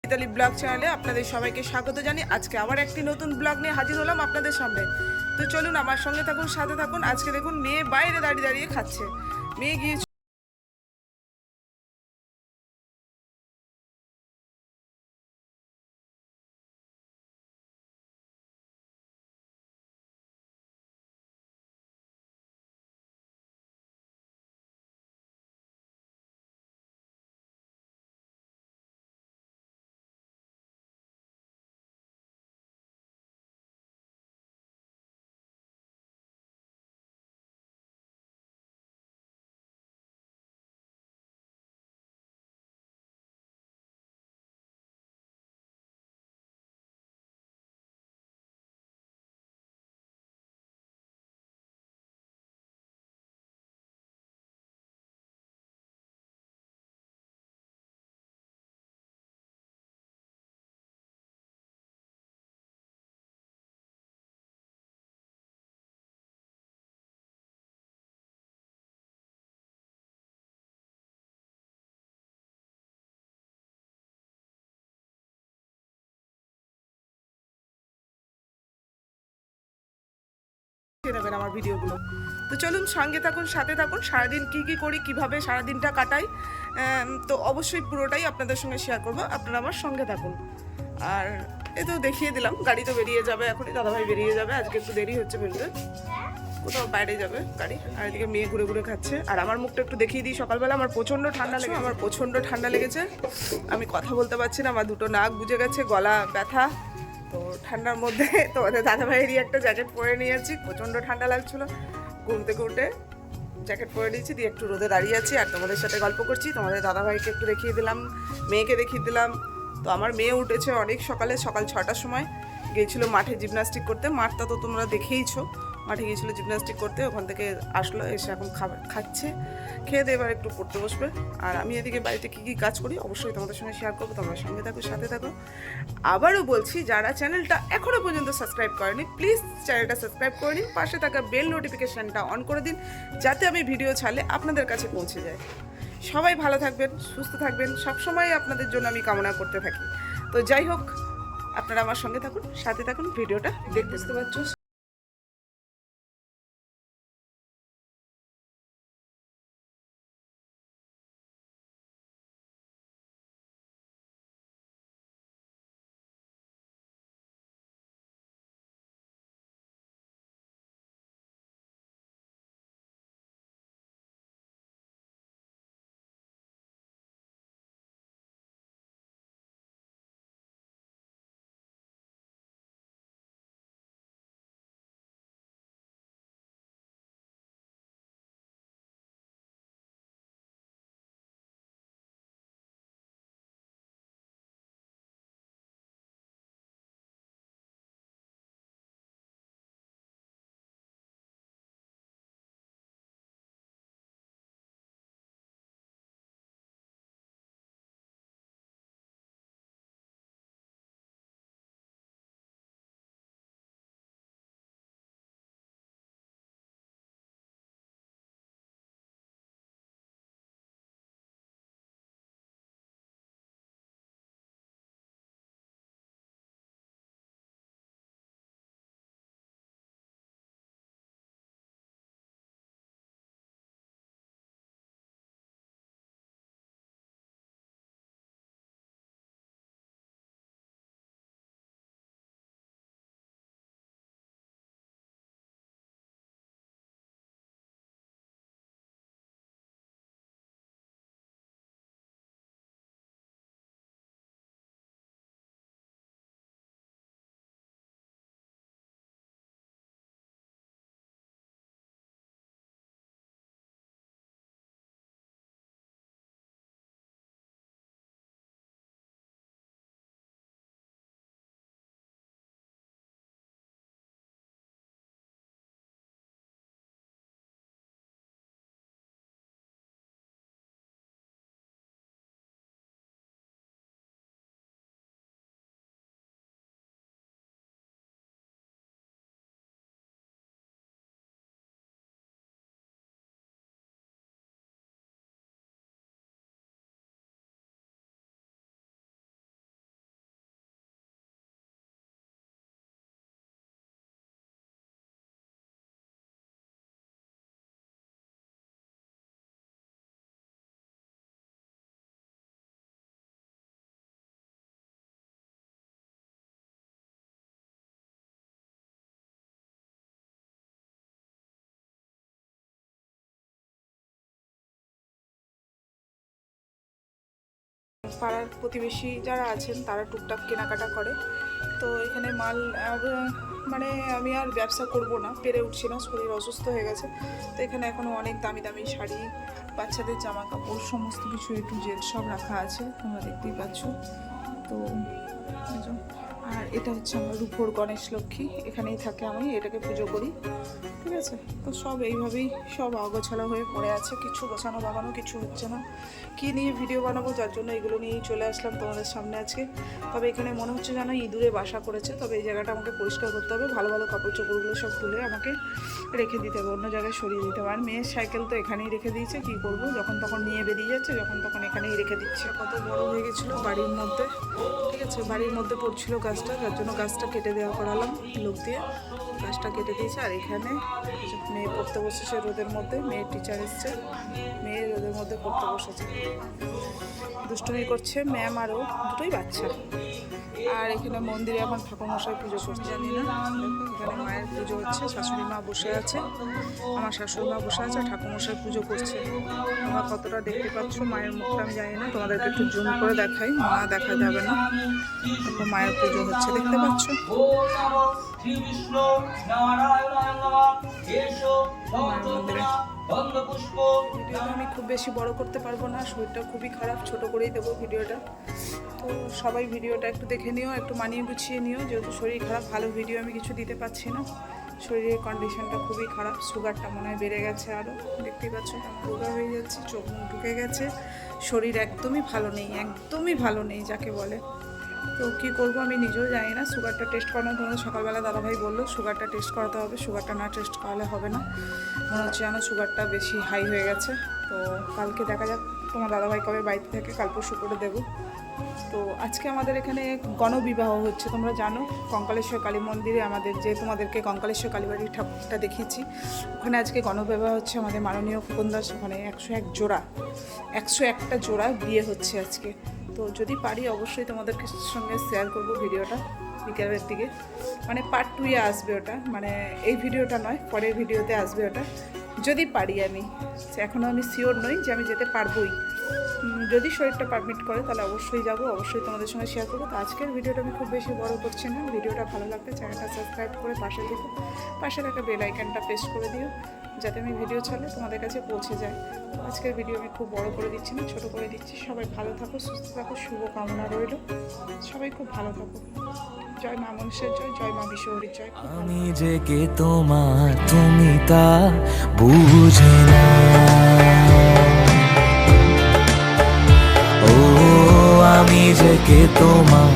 Italy blog চ্যানেলে আপনাদের সবাইকে স্বাগত জানিয়ে আজকে আবার একটি নতুন ব্লগ নিয়ে হাজির হলাম আপনাদের সামনে। তো চলুন আমার সঙ্গে থাকুন, সাথে থাকুন। আজকে দেখুন মেয়ে বাইরে দাঁড়িয়ে দাঁড়িয়ে খাচ্ছে। মেয়ে গিয়ে নেবেন আমার ভিডিওগুলো। তো চলুন সঙ্গে থাকুন, সাথে থাকুন। সারাদিন কি কি করি, কিভাবে সারাদিনটা কাটাই, তো অবশ্যই পুরোটাই আপনাদের সঙ্গে শেয়ার করবো। আপনারা আমার সঙ্গে থাকুন। আর এ তো দেখিয়ে দিলাম, গাড়ি তো বেরিয়ে যাবে এখনই, দাদাভাই বেরিয়ে যাবে। আজকে একটু দেরি হচ্ছে বেরোতে, কোথাও বাইরে যাবে গাড়ি। আর এদিকে মেয়ে ঘুরে ঘুরে খাচ্ছে। আর আমার মুখটা একটু দেখিয়ে দিই। সকালবেলা আমার প্রচণ্ড ঠান্ডা লেগেছে, ঠান্ডা লেগেছে। আমি কথা বলতে পারছি না, আমার দুটো নাক বুজে গেছে, গলা ব্যথা। তো ঠান্ডার মধ্যে তোমাদের দাদাভাইয়েরই একটা জ্যাকেট পরে নিয়েছি, প্রচণ্ড ঠান্ডা লাগছিল। ঘুম থেকে উঠে জ্যাকেট পরে নিয়েছি, দিয়ে একটু রোদে দাঁড়িয়ে আছি আর তোমাদের সাথে গল্প করছি। তোমাদের দাদাভাইকে একটু দেখিয়ে দিলাম, মেয়েকে দেখিয়ে দিলাম। তো আমার মেয়ে উঠেছে অনেক সকালে, সকাল 6টার সময় গিয়েছিল মাঠে জিমনাস্টিক করতে। মাঠটা তো তোমরা দেখেইছো, মাঠে গিয়েছিলো জিমনাস্টিক করতে। ওখান থেকে আসলো, এসে এখন খাচ্ছে। খেয়ে দিয়ে এবার একটু পড়তে বসবে। আর আমি এদিকে বাড়িতে কী কী কাজ করি অবশ্যই তোমাদের সঙ্গে শেয়ার করবো। তোমরা সঙ্গে থাকো, সাথে থাকো। আবারও বলছি, যারা চ্যানেলটা এখনও পর্যন্ত সাবস্ক্রাইব করেনি, প্লিজ চ্যানেলটা সাবস্ক্রাইব করে নিন। পাশে থাকা বেল নোটিফিকেশানটা অন করে দিন, যাতে আমি ভিডিও ছাড়লে আপনাদের কাছে পৌঁছে যায়। সবাই ভালো থাকবেন, সুস্থ থাকবেন, সবসময় আপনাদের জন্য আমি কামনা করতে থাকি। তো যাই হোক, আপনারা আমার সঙ্গে থাকুন, সাথে থাকুন, ভিডিওটা দেখতে। বুঝতে পারছো। পাড়ার প্রতিবেশী যারা আছেন তারা টুকটাক কেনাকাটা করে। তো এখানে মাল মানে আমি আর ব্যবসা করব না, পেরে উঠছি না, শরীর অসুস্থ হয়ে গেছে। তো এখানে এখনও অনেক দামি দামি শাড়ি, বাচ্চাদের জামা কাপড়, সমস্ত কিছু A to Z সব রাখা আছে, তোমরা দেখতেই পাচ্ছ। তো আর এটা হচ্ছে আমার রূপোর গণেশ লক্ষ্মী, এখানেই থাকে, আমি এটাকে পুজো করি, ঠিক আছে। তো সব এইভাবেই সব অগোছালো হয়ে পড়ে আছে, কিছু গোছানো বাগানো কিছু হচ্ছে না। কী নিয়ে ভিডিও বানাবো, যার জন্য এগুলো নিয়েই চলে আসলাম তোমাদের সামনে আজকে। তবে এখানে মনে হচ্ছে যেন ইঁদুরে বাসা করেছে। তবে এই জায়গাটা আমাকে পরিষ্কার করতে হবে, ভালো ভালো কাপড় চোপড়গুলো সব তুলে আমাকে রেখে দিতে হবে, অন্য জায়গায় সরিয়ে দিতে হবে। আর মেয়ের সাইকেল তো এখানেই রেখে দিয়েছে, কী করব, যখন তখন নিয়ে বেরিয়ে যাচ্ছে, যখন তখন এখানেই রেখে দিচ্ছে। কত বড় হয়ে গেছিলো বাড়ির মধ্যে, ঠিক আছে, বাড়ির মধ্যে পড়ছিল গাছটা, যার জন্য গাছটা কেটে দেওয়া করালাম লোক দিয়ে, গাছটা কেটে দিয়েছে। আর এখানে মেয়ে পড়তে বসেছে রোদের মধ্যে, মেয়ের টিচার এসছে, মেয়ে রোদের মধ্যে পড়তে বসেছে, দুষ্টুমি করছে, ম্যাম আরও দুটোই বাচ্চা। আর এখানে মন্দিরে এখন ঠাকুরমশাই পুজো করছে, জানি না, দেখো এখানে মায়ের পুজো হচ্ছে, শাশুড়ি মা বসে আছে, আমার শাশুড়ি মা বসে আছে, ঠাকুরমশাই পুজো করছে। তোমরা কতটা দেখতে পাচ্ছ মায়ের মুখটা আমি জানি না, তোমাদেরকে একটু জুম করে দেখাই, মা দেখা যাবে না। দেখো মায়ের পুজো হচ্ছে, দেখতে পাচ্ছ। ভিডিওটা আমি খুব বেশি বড় করতে পারবো না, শরীরটা খুবই খারাপ, ছোট করেই দেবো ভিডিওটা। তো সবাই ভিডিওটা একটু দেখে নিও, একটু মানিয়ে গুছিয়ে নিও, যেহেতু শরীর খারাপ, ভালো ভিডিও আমি কিছু দিতে পারছি না, শরীরের কন্ডিশনটা খুবই খারাপ, সুগারটা মনে হয় বেড়ে গেছে আরও, দেখতেই পাচ্ছ কেমন রোগা হয়ে যাচ্ছে, চোখ মুখ ঢুকে গেছে, শরীর একদমই ভালো নেই, একদমই ভালো নেই যাকে বলে। তো কী করবো আমি নিজেও জানি না, সুগারটা টেস্ট করানো, তোমাদের সকালবেলা দাদাভাই বললো সুগারটা টেস্ট করাতে হবে, সুগারটা না টেস্ট করালে হবে না, মনে হচ্ছে যেন সুগারটা বেশি হাই হয়ে গেছে। তো কালকে দেখা যাক তোমার দাদাভাই কবে বাড়িতে থেকে, কাল পরশু করে দেবো। তো আজকে আমাদের এখানে গণবিবাহ হচ্ছে, তোমরা জানো কঙ্কালেশ্বর কালী মন্দিরে আমাদের, যে তোমাদেরকে কঙ্কালেশ্বর কালীবাড়ির ঠাকুরটা দেখিয়েছি, ওখানে আজকে গণবিবাহ হচ্ছে, আমাদের মাননীয় খোকন দাস, ওখানে 101টা জোড়া বিয়ে হচ্ছে আজকে। তো যদি পারি অবশ্যই তোমাদের সঙ্গে শেয়ার করব ভিডিওটা বিকেলের দিকে, মানে পার্ট 2-এ আসবে ওটা, মানে এই ভিডিওটা নয়, পরের ভিডিওতে আসবে ওটা, যদি পারি। আমি এখনও আমি শিওর নই যে আমি যেতে পারবোই, যদি শরীরটা পারমিট করে তাহলে অবশ্যই যাব, অবশ্যই তোমাদের সঙ্গে শেয়ার করবো। তো আজকের ভিডিওটা আমি খুব বেশি বড় করছি না, ভিডিওটা ভালো লাগলে চ্যানেলটা সাবস্ক্রাইব করে পাশে দেখো, পাশে থাকা বেল আইকনটা প্রেস করে দিও, যাতে আমি ভিডিও ছাড়লে তোমাদের কাছে পৌঁছে যায়। আজকের ভিডিও আমি খুব বড় করে দিচ্ছি না, ছোট করে দিচ্ছি। সবাই ভালো থাকো, সুস্থ থাকো, শুভ কামনা রইল, সবাই খুব ভালো থাকো। জয় মা মনসার জয়, জয় মা বিশ্বহরীর জয়। আমি যে কে তোমার, তুমি তা বুঝে না, ও আমি যে কে তোমার,